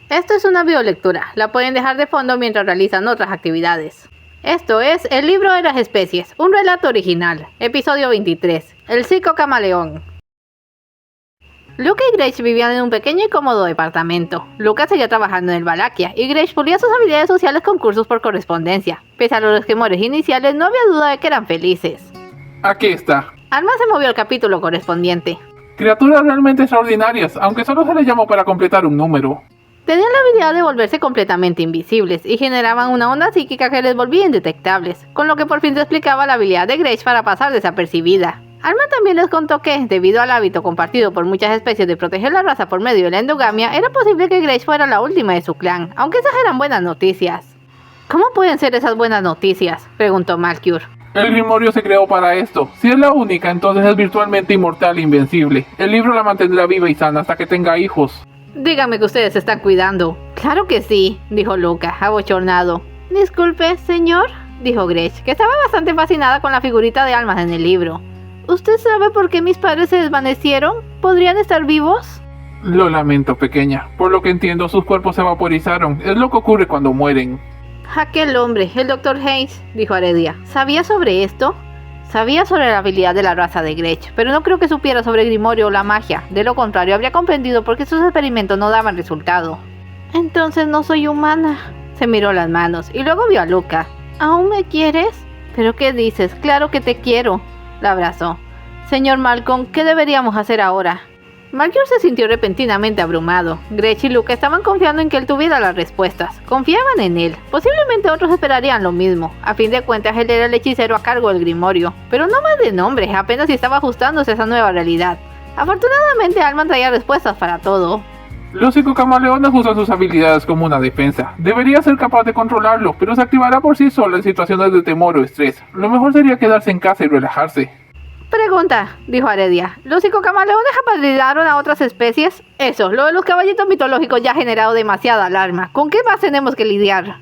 Esto es una videolectura, la pueden dejar de fondo mientras realizan otras actividades. Esto es El libro de las especies, un relato original, episodio 23, El psicocamaleón. Luca y Grace vivían en un pequeño y cómodo departamento. Luca seguía trabajando en el Valaquia y Grace pulía sus habilidades sociales con cursos por correspondencia. Pese a los temores iniciales, no había duda de que eran felices. Aquí está. Alma se movió al capítulo correspondiente. Criaturas realmente extraordinarias, aunque solo se les llamó para completar un número. Tenían la habilidad de volverse completamente invisibles y generaban una onda psíquica que les volvía indetectables, con lo que por fin se explicaba la habilidad de Grace para pasar desapercibida. Alma también les contó que, debido al hábito compartido por muchas especies de proteger la raza por medio de la endogamia, era posible que Grace fuera la última de su clan, aunque esas eran buenas noticias. ¿Cómo pueden ser esas buenas noticias?, preguntó Malcure. El Grimorio se creó para esto. Si es la única, entonces es virtualmente inmortal e invencible. El libro la mantendrá viva y sana hasta que tenga hijos. Díganme que ustedes se están cuidando. Claro que sí, dijo Luca, abochornado. Disculpe, señor, dijo Grace, que estaba bastante fascinada con la figurita de almas en el libro. ¿Usted sabe por qué mis padres se desvanecieron? ¿Podrían estar vivos? Lo lamento, pequeña. Por lo que entiendo, sus cuerpos se vaporizaron. Es lo que ocurre cuando mueren. Aquel hombre, el Dr. Haynes, dijo Aredia. ¿Sabía sobre esto? Sabía sobre la habilidad de la raza de Gretsch, pero no creo que supiera sobre el Grimorio o la magia. De lo contrario, habría comprendido por qué sus experimentos no daban resultado. Entonces no soy humana. Se miró las manos y luego vio a Luca. ¿Aún me quieres? ¿Pero qué dices? Claro que te quiero. La abrazó. Señor Malcolm, ¿qué deberíamos hacer ahora? Malcolm se sintió repentinamente abrumado. Gretsch y Luca estaban confiando en que él tuviera las respuestas. Confiaban en él. Posiblemente otros esperarían lo mismo. A fin de cuentas, él era el hechicero a cargo del Grimorio. Pero no más de nombre, apenas si estaba ajustándose a esa nueva realidad. Afortunadamente, Alma traía respuestas para todo. Los psicocamaleones usan sus habilidades como una defensa. Debería ser capaz de controlarlo, pero se activará por sí solo en situaciones de temor o estrés. Lo mejor sería quedarse en casa y relajarse. Pregunta, dijo Aredia. ¿Los psicocamaleones apadrinaron a otras especies? Eso, lo de los caballitos mitológicos ya ha generado demasiada alarma. ¿Con qué más tenemos que lidiar?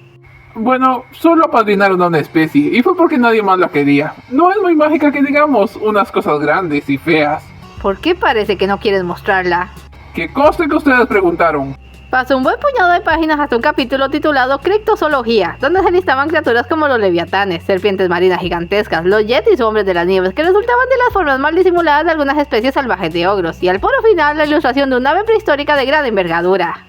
Bueno, solo apadrinaron a una especie, y fue porque nadie más la quería. No es muy mágica que digamos, unas cosas grandes y feas. ¿Por qué parece que no quieres mostrarla? Que conste que ustedes preguntaron. Pasó un buen puñado de páginas hasta un capítulo titulado Criptozoología, donde se listaban criaturas como los leviatanes, serpientes marinas gigantescas, los yetis o hombres de las nieves, que resultaban de las formas mal disimuladas de algunas especies salvajes de ogros, y al puro final la ilustración de un ave prehistórica de gran envergadura.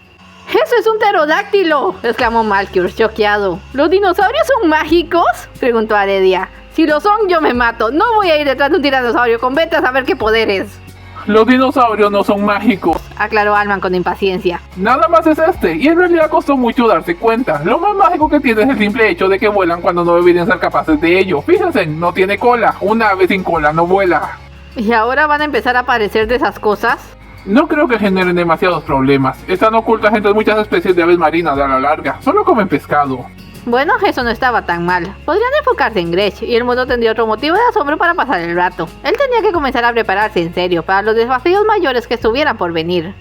¡Eso es un pterodáctilo!, exclamó Malcure, choqueado. ¿Los dinosaurios son mágicos?, preguntó Aredia. Si lo son, yo me mato. No voy a ir detrás de un tiranosaurio con vete a saber qué poderes. Los dinosaurios no son mágicos, aclaró Alman con impaciencia. Nada más es este, y en realidad costó mucho darse cuenta. Lo más mágico que tiene es el simple hecho de que vuelan cuando no deberían ser capaces de ello. Fíjense, no tiene cola. Un ave sin cola no vuela. ¿Y ahora van a empezar a aparecer de esas cosas? No creo que generen demasiados problemas. Están ocultas entre muchas especies de aves marinas a la larga. Solo comen pescado. Bueno, eso no estaba tan mal. Podrían enfocarse en Gretsch y el mundo tendría otro motivo de asombro para pasar el rato. Él tenía que comenzar a prepararse en serio para los desafíos mayores que estuvieran por venir.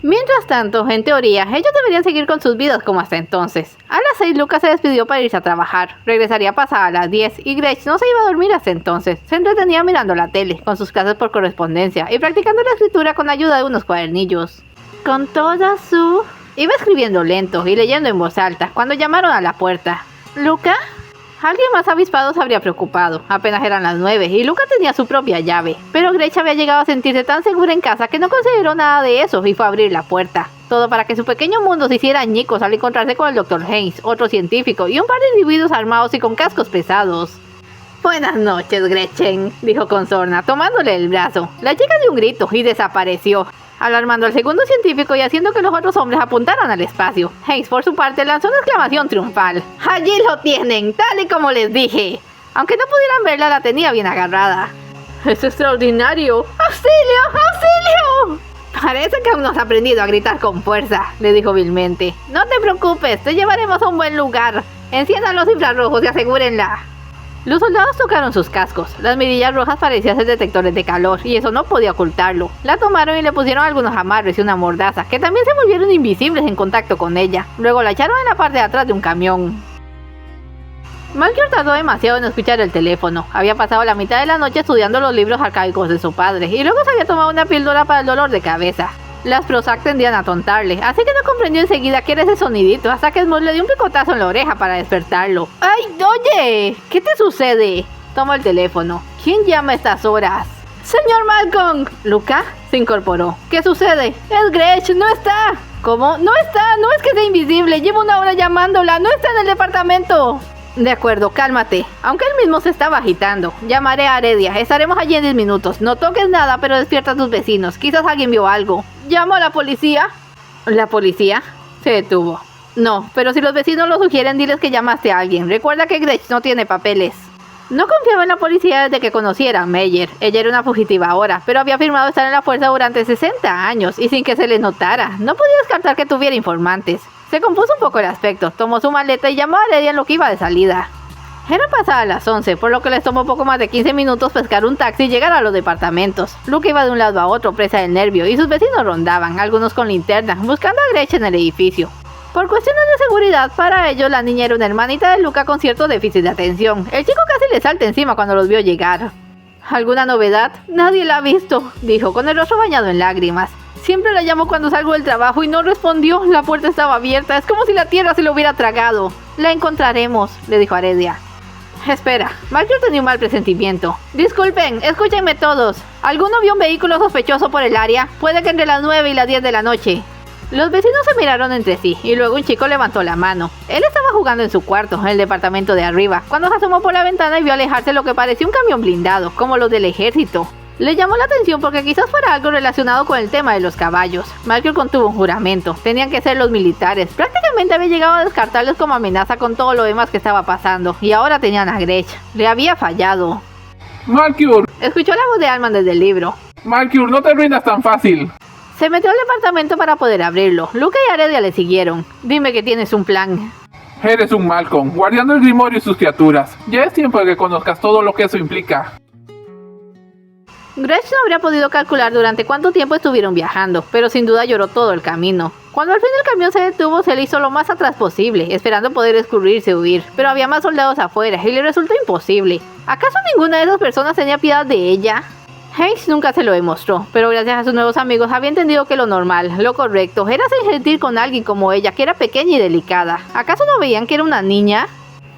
Mientras tanto, en teoría, ellos deberían seguir con sus vidas como hasta entonces. A las 6 Lucas se despidió para irse a trabajar. Regresaría pasada a las 10 y Gretsch no se iba a dormir hasta entonces. Se entretenía mirando la tele, con sus clases por correspondencia y practicando la escritura con ayuda de unos cuadernillos. Con toda su... Iba escribiendo lento y leyendo en voz alta cuando llamaron a la puerta. ¿Luca? Alguien más avispado se habría preocupado. Apenas eran las 9 y Luca tenía su propia llave. Pero Gretsch había llegado a sentirse tan segura en casa que no consideró nada de eso y fue a abrir la puerta. Todo para que su pequeño mundo se hiciera añicos al encontrarse con el Dr. Haynes, otro científico y un par de individuos armados y con cascos pesados. Buenas noches, Gretchen, dijo con sorna, tomándole el brazo. La chica dio un grito y desapareció, alarmando al segundo científico y haciendo que los otros hombres apuntaran al espacio. Haynes, por su parte, lanzó una exclamación triunfal. ¡Allí lo tienen, tal y como les dije! Aunque no pudieran verla, la tenía bien agarrada. ¡Es extraordinario! ¡Auxilio! ¡Auxilio! Parece que aún no has aprendido a gritar con fuerza, le dijo vilmente. No te preocupes, te llevaremos a un buen lugar. Enciendan los infrarrojos y asegúrenla. Los soldados tocaron sus cascos. Las mirillas rojas parecían ser detectores de calor, y eso no podía ocultarlo. La tomaron y le pusieron algunos amarres y una mordaza, que también se volvieron invisibles en contacto con ella. Luego la echaron en la parte de atrás de un camión. Malcure tardó demasiado en escuchar el teléfono. Había pasado la mitad de la noche estudiando los libros arcaicos de su padre, y luego se había tomado una píldora para el dolor de cabeza. Las Prozac tendían a tontarle, así que no comprendió enseguida qué era ese sonidito, hasta que Smoot le dio un picotazo en la oreja para despertarlo. ¡Ay, oye! ¿Qué te sucede? Tomó el teléfono. ¿Quién llama a estas horas? ¡Señor Malcolm! ¿Luca? Se incorporó. ¿Qué sucede? ¡Es Gretchen! ¡No está! ¿Cómo? ¡No está! ¡No es que sea invisible! ¡Llevo una hora llamándola! ¡No está en el departamento! De acuerdo, cálmate. Aunque él mismo se estaba agitando. Llamaré a Heredia. Estaremos allí en 10 minutos. No toques nada, pero despierta a tus vecinos. Quizás alguien vio algo. ¿Llamo a la policía? ¿La policía? Se detuvo. No, pero si los vecinos lo sugieren, diles que llamaste a alguien. Recuerda que Gretchen no tiene papeles. No confiaba en la policía desde que conociera a Meyer. Ella era una fugitiva ahora, pero había afirmado estar en la fuerza durante 60 años y sin que se le notara. No podía descartar que tuviera informantes. Se compuso un poco el aspecto, tomó su maleta y llamó a Heredia en lo que iba de salida. Era pasada las 11, por lo que les tomó poco más de 15 minutos pescar un taxi y llegar a los departamentos. Luke iba de un lado a otro, presa del nervio, y sus vecinos rondaban, algunos con linterna, buscando a Gretchen en el edificio. Por cuestiones de seguridad, para ellos la niña era una hermanita de Luca con cierto déficit de atención. El chico casi le salta encima cuando los vio llegar. ¿Alguna novedad? Nadie la ha visto, dijo, con el rostro bañado en lágrimas. Siempre la llamo cuando salgo del trabajo y no respondió. La puerta estaba abierta, es como si la tierra se lo hubiera tragado. La encontraremos, le dijo Heredia. Espera, Malcolm tenía un mal presentimiento. Disculpen, escúchenme todos. ¿Alguno vio un vehículo sospechoso por el área? Puede que entre las 9 y las 10 de la noche. Los vecinos se miraron entre sí y luego un chico levantó la mano. Él estaba jugando en su cuarto, en el departamento de arriba, cuando se asomó por la ventana y vio alejarse lo que parecía un camión blindado, como los del ejército. Le llamó la atención porque quizás fuera algo relacionado con el tema de los caballos. Malcolm contuvo un juramento. Tenían que ser los militares. Prácticamente había llegado a descartarles como amenaza con todo lo demás que estaba pasando. Y ahora tenían a Gretchen. Le había fallado. Malcolm. Escuchó la voz de Alman desde el libro. Malcolm, no te rindas tan fácil. Se metió al departamento para poder abrirlo. Luke y Heredia le siguieron. Dime que tienes un plan. Eres un Malcolm, guardián del Grimorio y sus criaturas. Ya es tiempo de que conozcas todo lo que eso implica. Gretchen no habría podido calcular durante cuánto tiempo estuvieron viajando, pero sin duda lloró todo el camino. Cuando al fin el camión se detuvo, se le hizo lo más atrás posible, esperando poder escurrirse y huir, pero había más soldados afuera y le resultó imposible. ¿Acaso ninguna de esas personas tenía piedad de ella? Hayes nunca se lo demostró, pero gracias a sus nuevos amigos había entendido que lo normal, lo correcto, era ser gentil con alguien como ella, que era pequeña y delicada. ¿Acaso no veían que era una niña?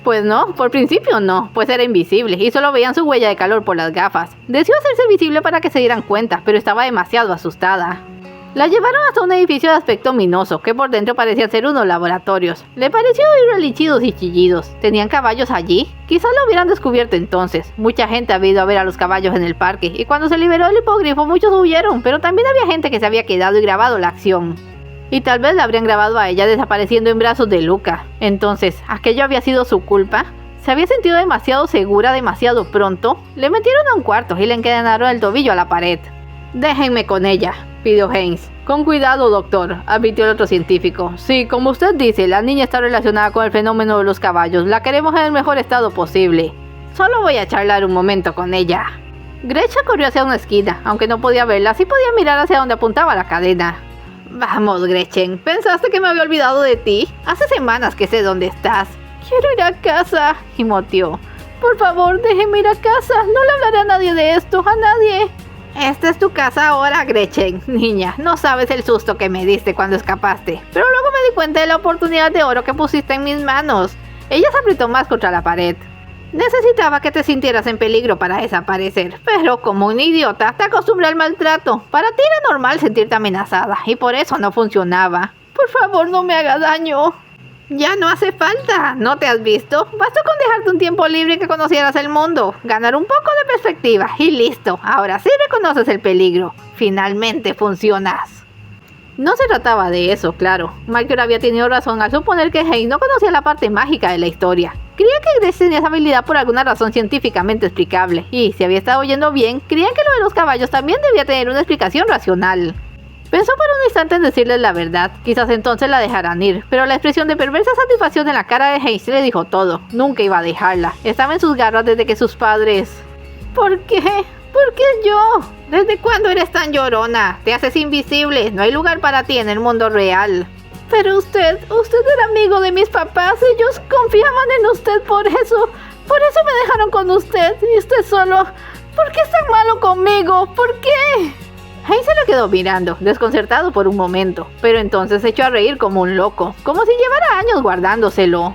Pues no, por principio no, pues era invisible y solo veían su huella de calor por las gafas. Deseó hacerse visible para que se dieran cuenta, pero estaba demasiado asustada. La llevaron hasta un edificio de aspecto ominoso, que por dentro parecía ser unos laboratorios. Le pareció oír relinchidos y chillidos. ¿Tenían caballos allí? Quizás lo hubieran descubierto entonces. Mucha gente había ido a ver a los caballos en el parque, y cuando se liberó el hipogrifo muchos huyeron, pero también había gente que se había quedado y grabado la acción. Y tal vez la habrían grabado a ella desapareciendo en brazos de Luca. Entonces, ¿aquello había sido su culpa? ¿Se había sentido demasiado segura demasiado pronto? Le metieron a un cuarto y le encadenaron el tobillo a la pared. «Déjenme con ella», pidió Haynes. «Con cuidado, doctor», advirtió el otro científico. «Sí, como usted dice, la niña está relacionada con el fenómeno de los caballos. La queremos en el mejor estado posible. Solo voy a charlar un momento con ella». Gretchen corrió hacia una esquina. Aunque no podía verla, sí podía mirar hacia donde apuntaba la cadena. «Vamos, Gretchen, ¿pensaste que me había olvidado de ti? Hace semanas que sé dónde estás». «Quiero ir a casa», gimoteó. «Por favor, déjeme ir a casa. No le hablaré a nadie de esto, a nadie». «Esta es tu casa ahora, Gretchen. Niña, no sabes el susto que me diste cuando escapaste. Pero luego me di cuenta de la oportunidad de oro que pusiste en mis manos». Ella se apretó más contra la pared. «Necesitaba que te sintieras en peligro para desaparecer, pero como un idiota te acostumbré al maltrato. Para ti era normal sentirte amenazada y por eso no funcionaba. Por favor, no me haga daño». «Ya no hace falta, ¿no te has visto? Bastó con dejarte un tiempo libre y que conocieras el mundo, ganar un poco de perspectiva y listo, ahora sí reconoces el peligro. Finalmente funcionas». No se trataba de eso, claro. Malcolm había tenido razón al suponer que Haynes no conocía la parte mágica de la historia. Creía que Gretchen tenía esa habilidad por alguna razón científicamente explicable, y si había estado oyendo bien, creían que lo de los caballos también debía tener una explicación racional. Pensó por un instante en decirles la verdad, quizás entonces la dejaran ir, pero la expresión de perversa satisfacción en la cara de Haynes le dijo todo. Nunca iba a dejarla. Estaba en sus garras desde que sus padres... ¿Por qué? ¿Por qué yo? ¿Desde cuándo eres tan llorona? Te haces invisible, no hay lugar para ti en el mundo real. Pero usted era amigo de mis papás, ellos confiaban en usted por eso me dejaron con usted, y usted solo... ¿Por qué es tan malo conmigo? ¿Por qué? Hayes se le quedó mirando, desconcertado por un momento, pero entonces se echó a reír como un loco, como si llevara años guardándoselo.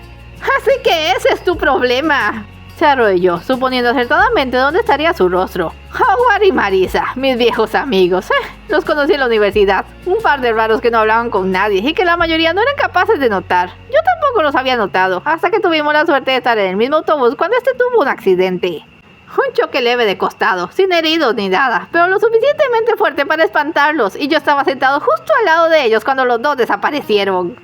Así que ese es tu problema. Se arrodilló, suponiendo acertadamente dónde estaría su rostro. Howard y Marisa, mis viejos amigos. Los conocí en la universidad. Un par de raros que no hablaban con nadie y que la mayoría no eran capaces de notar. Yo tampoco los había notado, hasta que tuvimos la suerte de estar en el mismo autobús cuando este tuvo un accidente. Un choque leve de costado, sin heridos ni nada, pero lo suficientemente fuerte para espantarlos, y yo estaba sentado justo al lado de ellos cuando los dos desaparecieron.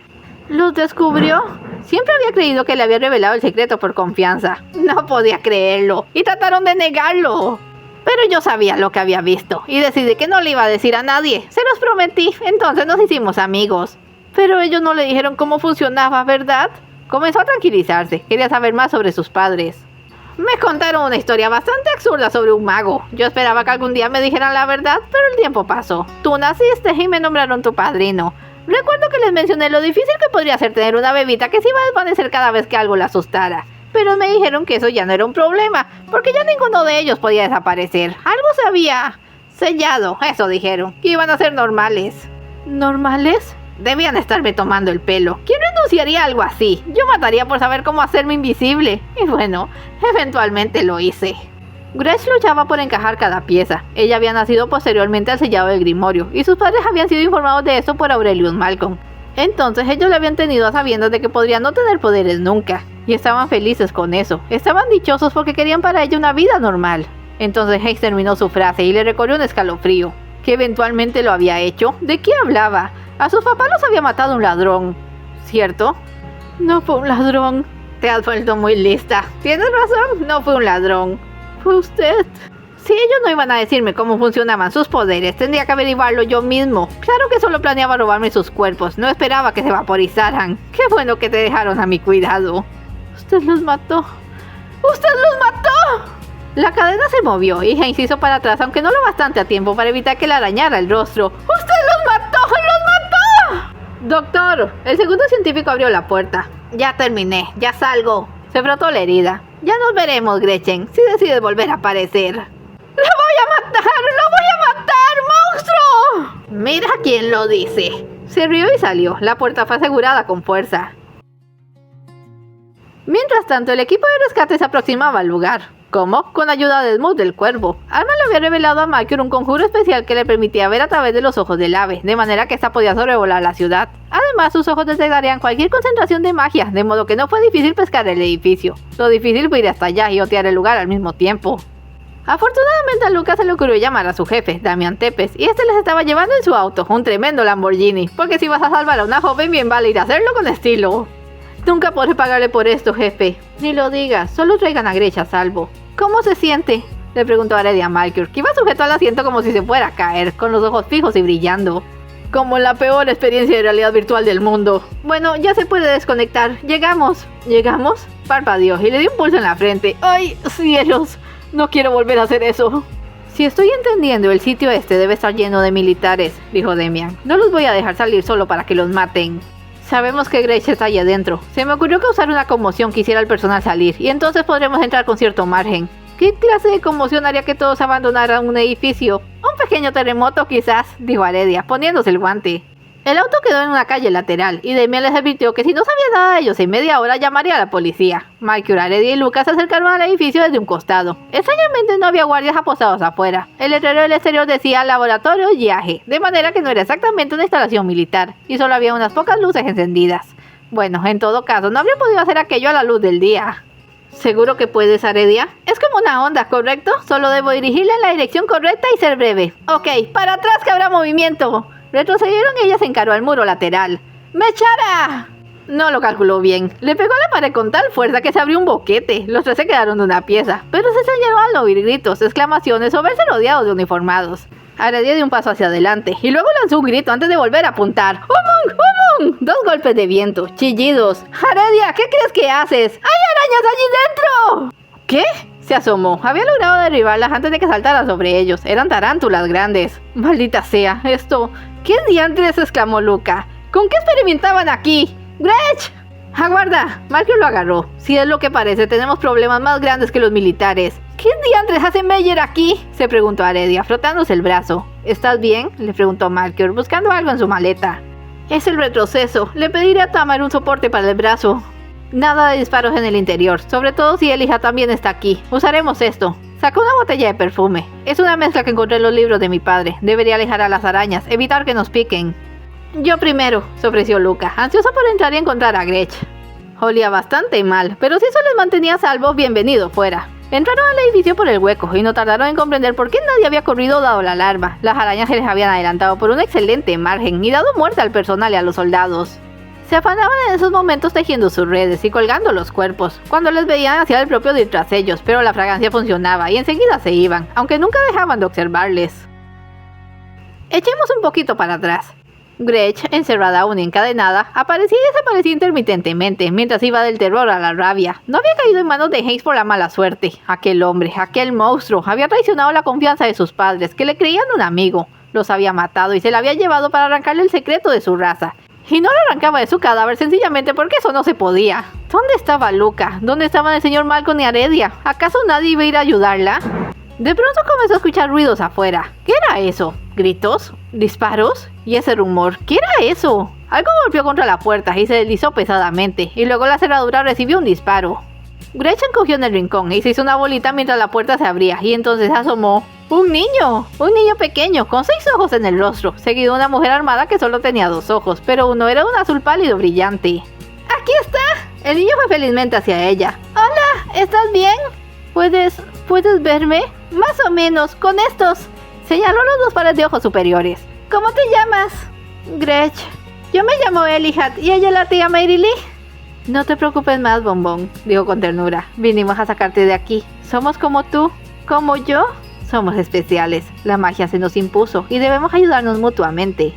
¿Los descubrió? Siempre había creído que le había revelado el secreto por confianza. No podía creerlo, y trataron de negarlo. Pero yo sabía lo que había visto, y decidí que no le iba a decir a nadie. Se los prometí, entonces nos hicimos amigos. Pero ellos no le dijeron cómo funcionaba, ¿verdad? Comenzó a tranquilizarse, quería saber más sobre sus padres. Me contaron una historia bastante absurda sobre un mago. Yo esperaba que algún día me dijeran la verdad, pero el tiempo pasó. Tú naciste y me nombraron tu padrino. Recuerdo que les mencioné lo difícil que podría ser tener una bebita que se iba a desvanecer cada vez que algo la asustara. Pero me dijeron que eso ya no era un problema, porque ya ninguno de ellos podía desaparecer. Algo se había sellado, eso dijeron, que iban a ser normales. ¿Normales? Debían estarme tomando el pelo. ¿Quién renunciaría a algo así? Yo mataría por saber cómo hacerme invisible. Y bueno, eventualmente lo hice. Grace luchaba por encajar cada pieza. Ella había nacido posteriormente al sellado del Grimorio, y sus padres habían sido informados de esto por Aurelius Malcolm. Entonces ellos le habían tenido a sabiendas de que podría no tener poderes nunca, y estaban felices con eso. Estaban dichosos porque querían para ella una vida normal. Entonces Hayes terminó su frase y le recorrió un escalofrío. ¿Que eventualmente lo había hecho? ¿De qué hablaba? A sus papás los había matado un ladrón, ¿cierto? No fue un ladrón. Te has vuelto muy lista. Tienes razón, no fue un ladrón. Fue usted. Si ellos no iban a decirme cómo funcionaban sus poderes, tendría que averiguarlo yo mismo. Claro que solo planeaba robarme sus cuerpos, no esperaba que se vaporizaran. Qué bueno que te dejaron a mi cuidado. Usted los mató. ¡Usted los mató! La cadena se movió y Hayes hizo para atrás, aunque no lo bastante a tiempo para evitar que le arañara el rostro. ¡Usted los mató! ¡Los mató! Doctor, el segundo científico abrió la puerta. Ya terminé, ya salgo. Se frotó la herida. Ya nos veremos, Gretchen, si decides volver a aparecer. ¡Lo voy a matar! ¡Lo voy a matar, monstruo! Mira quién lo dice. Se rió y salió. La puerta fue asegurada con fuerza. Mientras tanto, el equipo de rescate se aproximaba al lugar. ¿Cómo? Con ayuda de Smooth del cuervo. Alma le había revelado a Malcolm un conjuro especial que le permitía ver a través de los ojos del ave, de manera que ésta podía sobrevolar la ciudad. Además, sus ojos detectarían cualquier concentración de magia, de modo que no fue difícil pescar el edificio. Lo difícil fue ir hasta allá y otear el lugar al mismo tiempo. Afortunadamente a Lucas se le ocurrió llamar a su jefe, Damian Tepes, y este les estaba llevando en su auto, un tremendo Lamborghini, porque si vas a salvar a una joven, bien vale ir a hacerlo con estilo. Nunca podré pagarle por esto, jefe. Ni lo digas, solo traigan a Gretchen a salvo. ¿Cómo se siente?, le preguntó Aredia a Malkyr, que iba sujeto al asiento como si se fuera a caer, con los ojos fijos y brillando. Como la peor experiencia de realidad virtual del mundo. Bueno, ya se puede desconectar. Llegamos. ¿Llegamos? Parpadeó y le dio un pulso en la frente. ¡Ay, cielos! No quiero volver a hacer eso. Si estoy entendiendo, el sitio este debe estar lleno de militares, dijo Damian. No los voy a dejar salir solo para que los maten. Sabemos que Grace está allá adentro. Se me ocurrió causar una conmoción que hiciera al personal salir, y entonces podremos entrar con cierto margen. ¿Qué clase de conmoción haría que todos abandonaran un edificio? Un pequeño terremoto quizás, dijo Aredia, poniéndose el guante. El auto quedó en una calle lateral, y Damian les advirtió que si no sabía nada de ellos en media hora llamaría a la policía. Malkyr, Aredia y Lucas se acercaron al edificio desde un costado. Extrañamente no había guardias apostados afuera. El letrero del exterior decía Laboratorio Yage, de manera que no era exactamente una instalación militar, y solo había unas pocas luces encendidas. Bueno, en todo caso, no habría podido hacer aquello a la luz del día. ¿Seguro que puedes, Aredia? Es como una onda, ¿correcto? Solo debo dirigirla en la dirección correcta y ser breve. Ok, para atrás que habrá movimiento. Retrocedieron y ella se encaró al muro lateral. ¡Mechara! No lo calculó bien. Le pegó a la pared con tal fuerza que se abrió un boquete. Los tres se quedaron de una pieza, pero se señaló al oír gritos, exclamaciones o verse rodeados de uniformados. Aredia dio un paso hacia adelante y luego lanzó un grito antes de volver a apuntar. ¡Humung! ¡Humung! Dos golpes de viento, chillidos. Aredia, ¿qué crees que haces? ¡Hay arañas allí dentro! ¿Qué? Se asomó. Había logrado derribarlas antes de que saltara sobre ellos. Eran tarántulas grandes. Maldita sea, esto... ¿Qué diantres? Exclamó Luca. ¿Con qué experimentaban aquí? ¡Gretch! ¡Aguarda! Malkyr lo agarró. Si es lo que parece, tenemos problemas más grandes que los militares. ¿Qué diantres hace Meyer aquí?, se preguntó Aredia, frotándose el brazo. ¿Estás bien?, le preguntó Malkior, buscando algo en su maleta. Es el retroceso. Le pediré a Tamar un soporte para el brazo. Nada de disparos en el interior, sobre todo si Elijah también está aquí. Usaremos esto. Sacó una botella de perfume. Es una mezcla que encontré en los libros de mi padre. Debería alejar a las arañas, evitar que nos piquen. Yo primero, se ofreció Luca, ansioso por entrar y encontrar a Gretch. Olía bastante mal, pero si eso les mantenía a salvo, bienvenido fuera. Entraron al edificio por el hueco y no tardaron en comprender por qué nadie había corrido dado la alarma. Las arañas se les habían adelantado por un excelente margen y dado muerte al personal y a los soldados. Se afanaban en esos momentos tejiendo sus redes y colgando los cuerpos. Cuando les veían hacía el propio de ir tras ellos, pero la fragancia funcionaba y enseguida se iban, aunque nunca dejaban de observarles. Echemos un poquito para atrás. Gretch, encerrada aún y encadenada, aparecía y desaparecía intermitentemente, mientras iba del terror a la rabia. No había caído en manos de Hayes por la mala suerte. Aquel hombre, aquel monstruo, había traicionado la confianza de sus padres, que le creían un amigo. Los había matado y se la había llevado para arrancarle el secreto de su raza. Y no lo arrancaba de su cadáver sencillamente porque eso no se podía. ¿Dónde estaba Luca? ¿Dónde estaban el señor Malcolm y Aredia? ¿Acaso nadie iba a ir a ayudarla? De pronto comenzó a escuchar ruidos afuera. ¿Qué era eso? ¿Gritos? ¿Disparos? ¿Y ese rumor? ¿Qué era eso? Algo golpeó contra la puerta y se deslizó pesadamente, y luego la cerradura recibió un disparo. Gretch encogió en el rincón y se hizo una bolita mientras la puerta se abría, y entonces asomó un niño pequeño, con 6 ojos en el rostro, seguido de una mujer armada que solo tenía 2 ojos, pero uno era un azul pálido brillante. ¡Aquí está! El niño fue felizmente hacia ella. ¡Hola! ¿Estás bien? ¿Puedes verme? Más o menos, con estos. Señaló los 2 pares de ojos superiores. ¿Cómo te llamas? Gretch. Yo me llamo Elijah y ella la tía Mary Lee. No te preocupes más, bombón, dijo con ternura. Vinimos a sacarte de aquí. Somos como tú, como yo. Somos especiales. La magia se nos impuso y debemos ayudarnos mutuamente.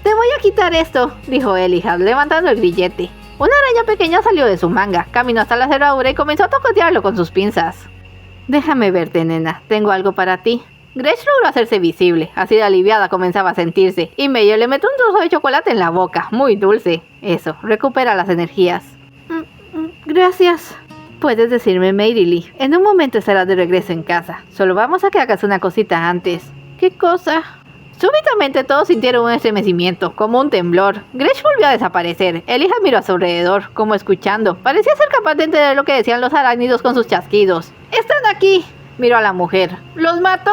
Te voy a quitar esto, dijo Elijah, levantando el grillete. Una araña pequeña salió de su manga, caminó hasta la cerradura y comenzó a tocotearlo con sus pinzas. Déjame verte, nena. Tengo algo para ti. Gretch logró hacerse visible. Así de aliviada comenzaba a sentirse, y Meyer le metió un trozo de chocolate en la boca, muy dulce. Eso, recupera las energías. Gracias. Puedes decirme Mary Lee. En un momento estarás de regreso en casa. Solo vamos a que hagas una cosita antes. ¿Qué cosa? Súbitamente todos sintieron un estremecimiento, como un temblor. Gretch volvió a desaparecer. Elijah miró a su alrededor, como escuchando. Parecía ser capaz de entender lo que decían los arácnidos con sus chasquidos. ¡Están aquí! Miró a la mujer. ¿Los mato?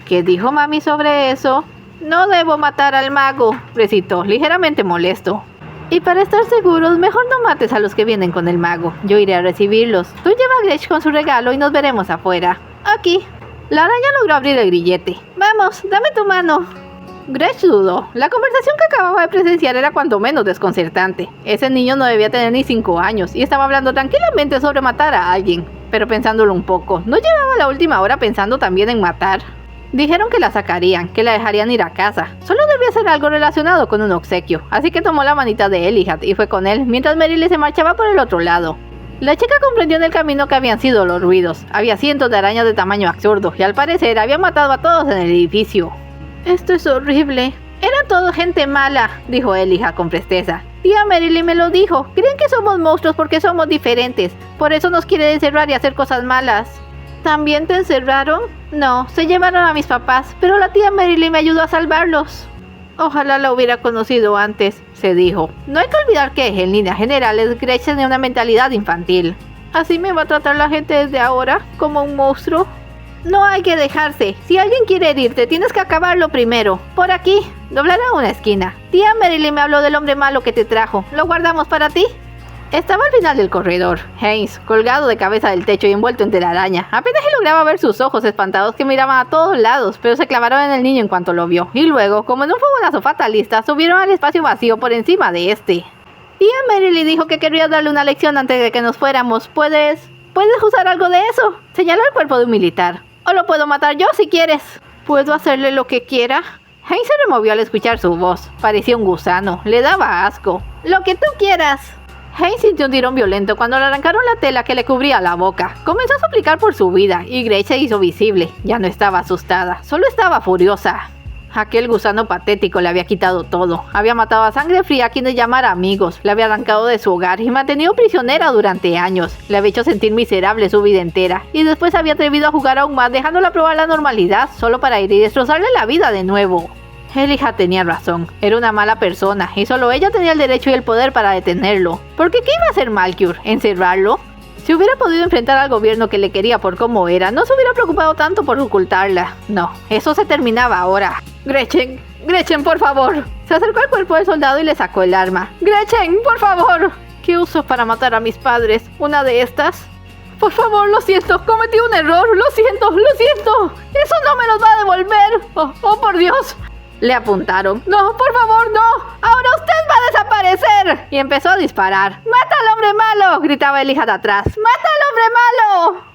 ¿Qué dijo mami sobre eso? No debo matar al mago, recitó, ligeramente molesto. Y para estar seguros, mejor no mates a los que vienen con el mago. Yo iré a recibirlos. Tú lleva a Gretch con su regalo y nos veremos afuera. Aquí. La araña logró abrir el grillete. Vamos, dame tu mano. Gretch dudó. La conversación que acababa de presenciar era cuanto menos desconcertante. Ese niño no debía tener ni 5 años y estaba hablando tranquilamente sobre matar a alguien. Pero pensándolo un poco, ¿no llevaba la última hora pensando también en matar? Dijeron que la sacarían, que la dejarían ir a casa. Solo debía ser algo relacionado con un obsequio, así que tomó la manita de Elijah y fue con él, mientras Mary Lee se marchaba por el otro lado. La chica comprendió en el camino que habían sido los ruidos. Había cientos de arañas de tamaño absurdo y al parecer habían matado a todos en el edificio. Esto es horrible. Era todo gente mala, dijo Elijah con presteza. Tía Mary Lee me lo dijo. Creen que somos monstruos porque somos diferentes. Por eso nos quieren encerrar y hacer cosas malas. ¿También te encerraron? No, se llevaron a mis papás, pero la tía Mary Lee me ayudó a salvarlos. Ojalá la hubiera conocido antes, se dijo. No hay que olvidar que, en líneas generales, Gretch tenía una mentalidad infantil. ¿Así me va a tratar la gente desde ahora? ¿Como un monstruo? No hay que dejarse. Si alguien quiere herirte, tienes que acabarlo primero. Por aquí. Doblará una esquina. Tía Mary Lee me habló del hombre malo que te trajo. ¿Lo guardamos para ti? Estaba al final del corredor. Hayes, colgado de cabeza del techo y envuelto en telaraña. Apenas se lograba ver sus ojos espantados que miraban a todos lados, pero se clavaron en el niño en cuanto lo vio. Y luego, como en un fogonazo fatalista, subieron al espacio vacío por encima de este. Tía Mary Lee dijo que quería darle una lección antes de que nos fuéramos. ¿Puedes usar algo de eso? Señaló el cuerpo de un militar. O lo puedo matar yo si quieres. ¿Puedo hacerle lo que quiera? Hayes se removió al escuchar su voz. Parecía un gusano. Le daba asco. Lo que tú quieras. Hayes sintió un tirón violento cuando le arrancaron la tela que le cubría la boca. Comenzó a suplicar por su vida y Gretch se hizo visible. Ya no estaba asustada, solo estaba furiosa. Aquel gusano patético le había quitado todo. Había matado a sangre fría a quienes llamara amigos, le había arrancado de su hogar y mantenido prisionera durante años. Le había hecho sentir miserable su vida entera, y después se había atrevido a jugar aún más, dejándola probar la normalidad, solo para ir y destrozarle la vida de nuevo. Elijah tenía razón, era una mala persona, y solo ella tenía el derecho y el poder para detenerlo. Porque ¿qué iba a hacer Malkiur? ¿Encerrarlo? Si hubiera podido enfrentar al gobierno que le quería por cómo era, no se hubiera preocupado tanto por ocultarla. No, eso se terminaba ahora. Gretchen, Gretchen, por favor. Se acercó al cuerpo del soldado y le sacó el arma. Gretchen, por favor. ¿Qué uso para matar a mis padres? ¿Una de estas? Por favor, lo siento, cometí un error, lo siento, eso no me los va a devolver. Oh, por Dios. Le apuntaron. No, por favor, no. Ahora usted va a desaparecer. Y empezó a disparar. ¡Mata al hombre malo! Gritaba Elijah de atrás. ¡Mata al hombre malo!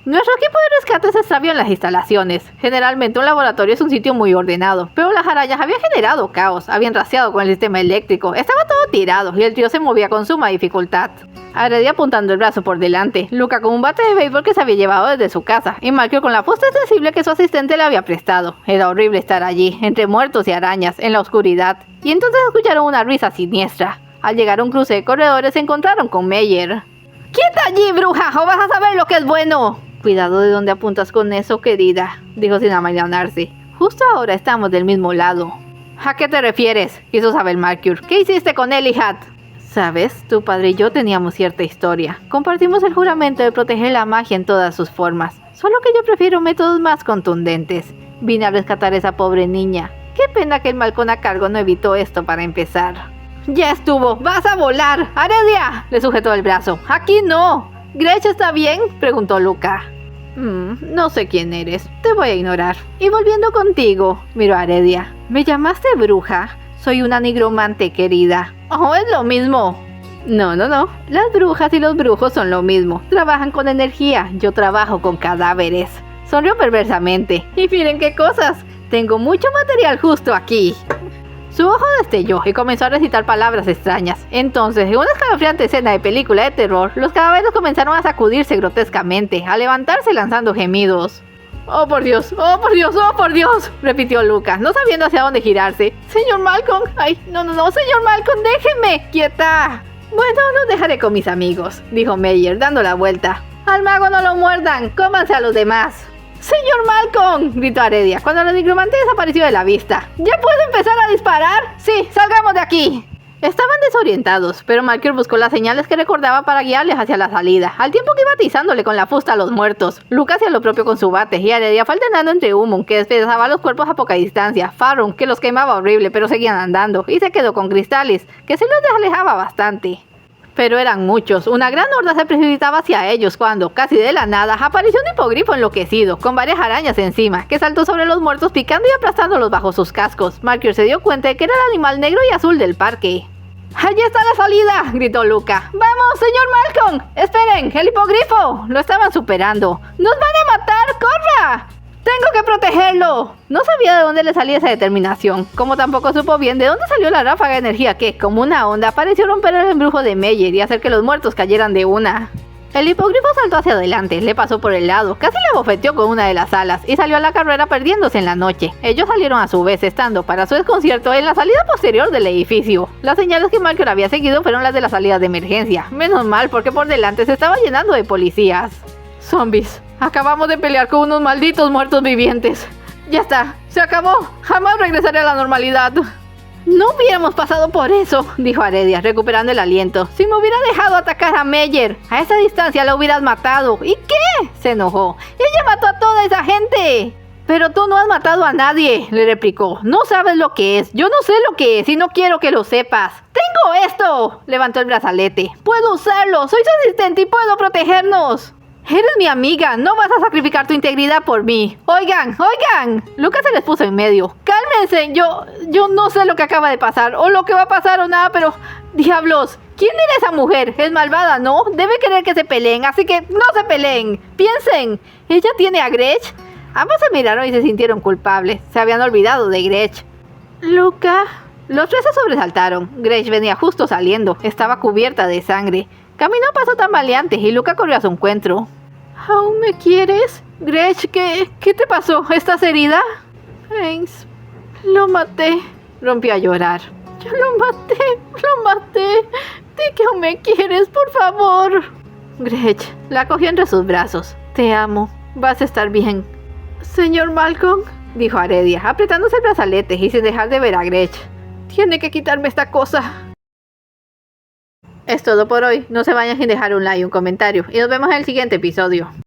Nuestro equipo de rescate se extravió en las instalaciones. Generalmente un laboratorio es un sitio muy ordenado, pero las arañas habían generado caos, habían rociado con el sistema eléctrico, estaba todo tirado y el trío se movía con suma dificultad. Aredia apuntando el brazo por delante, Luca con un bate de béisbol que se había llevado desde su casa, y Malkior con la fusta sensible que su asistente le había prestado. Era horrible estar allí, entre muertos y arañas, en la oscuridad, y entonces escucharon una risa siniestra. Al llegar a un cruce de corredores se encontraron con Meyer. ¡Quieta allí, bruja! ¡O vas a saber lo que es bueno! Cuidado de dónde apuntas con eso, querida, dijo sin amañonarse. Justo ahora estamos del mismo lado. ¿A qué te refieres? Quiso saber Malkior. ¿Qué hiciste con Elijah? Sabes, tu padre y yo teníamos cierta historia. Compartimos el juramento de proteger la magia en todas sus formas. Solo que yo prefiero métodos más contundentes. Vine a rescatar a esa pobre niña. Qué pena que el malcón a cargo no evitó esto para empezar. ¡Ya estuvo! ¡Vas a volar! ¡Aredia! Le sujetó el brazo. ¡Aquí no! ¿Gretch está bien? Preguntó Luca. No sé quién eres. Te voy a ignorar. Y volviendo contigo, miró a Aredia. ¿Me llamaste bruja? Soy una nigromante, querida. Oh, es lo mismo. No. Las brujas y los brujos son lo mismo. Trabajan con energía. Yo trabajo con cadáveres. Sonrió perversamente. Y miren qué cosas. Tengo mucho material justo aquí. Su ojo destelló y comenzó a recitar palabras extrañas. Entonces, en una escalofriante escena de película de terror, los cadáveres comenzaron a sacudirse grotescamente, a levantarse lanzando gemidos. ¡Oh, por Dios! ¡Oh, por Dios! ¡Oh, por Dios! Repitió Luca, no sabiendo hacia dónde girarse. ¡Señor Malcolm! ¡Ay, no! ¡Señor Malcolm, déjeme! ¡Quieta! Bueno, los dejaré con mis amigos, dijo Meyer, dando la vuelta. ¡Al mago no lo muerdan! ¡Cómanse a los demás! ¡Señor Malcolm!, gritó Aredia, cuando la nigromante desapareció de la vista. ¿Ya puedo empezar a disparar? ¡Sí! ¡Salgamos de aquí! Estaban desorientados, pero Malkior buscó las señales que recordaba para guiarles hacia la salida, al tiempo que iba atizándole con la fusta a los muertos. Luca hacía lo propio con su bate, y Aredia fue alternando entre Umon, que despedazaba los cuerpos a poca distancia, Farron, que los quemaba horrible, pero seguían andando, y se quedó con Crystalis, que se los alejaba bastante. Pero eran muchos, una gran horda se precipitaba hacia ellos cuando, casi de la nada, apareció un hipogrifo enloquecido, con varias arañas encima, que saltó sobre los muertos picando y aplastándolos bajo sus cascos. Malkior se dio cuenta de que era el animal negro y azul del parque. ¡Allí está la salida!, gritó Luca. ¡Vamos, señor Malcolm! ¡Esperen! ¡El hipogrifo! Lo estaban superando. ¡Nos van a matar! ¡Corra! ¡Tengo que protegerlo! No sabía de dónde le salía esa determinación, como tampoco supo bien de dónde salió la ráfaga de energía que, como una onda, pareció romper el embrujo de Meyer y hacer que los muertos cayeran de una. El hipogrifo saltó hacia adelante, le pasó por el lado, casi le bofeteó con una de las alas y salió a la carrera perdiéndose en la noche. Ellos salieron a su vez, estando, para su desconcierto, en la salida posterior del edificio. Las señales que Malkior había seguido fueron las de la salida de emergencia. Menos mal, porque por delante se estaba llenando de policías. Zombies. Acabamos de pelear con unos malditos muertos vivientes. Ya está, se acabó. Jamás regresaré a la normalidad. No hubiéramos pasado por eso, dijo Aredia, recuperando el aliento. Si me hubiera dejado atacar a Meyer, a esa distancia la hubieras matado. ¿Y qué?, se enojó. Ella mató a toda esa gente. Pero tú no has matado a nadie, le replicó. No sabes lo que es. Yo no sé lo que es y no quiero que lo sepas. ¡Tengo esto!, levantó el brazalete. Puedo usarlo, soy su asistente y puedo protegernos. Eres mi amiga, no vas a sacrificar tu integridad por mí. Oigan. Lucas se les puso en medio. Cálmense, yo no sé lo que acaba de pasar, o lo que va a pasar o nada, pero... Diablos, ¿quién era esa mujer? Es malvada, ¿no? Debe querer que se peleen, así que no se peleen. Piensen, ¿ella tiene a Gretch? Ambos se miraron y se sintieron culpables. Se habían olvidado de Gretch. Luca... Los tres se sobresaltaron. Gretch venía justo saliendo, estaba cubierta de sangre. Caminó a paso tambaleante y Luca corrió a su encuentro. ¿Aún me quieres? Gretch, ¿qué te pasó? ¿Estás herida? Haynes, lo maté. Rompió a llorar. Yo lo maté. Di que aún me quieres, por favor. Gretch la cogió entre sus brazos. Te amo, vas a estar bien. Señor Malcolm, dijo Aredia, apretándose el brazalete y sin dejar de ver a Gretch. Tiene que quitarme esta cosa. Es todo por hoy. No se vayan sin dejar un like y un comentario. Y nos vemos en el siguiente episodio.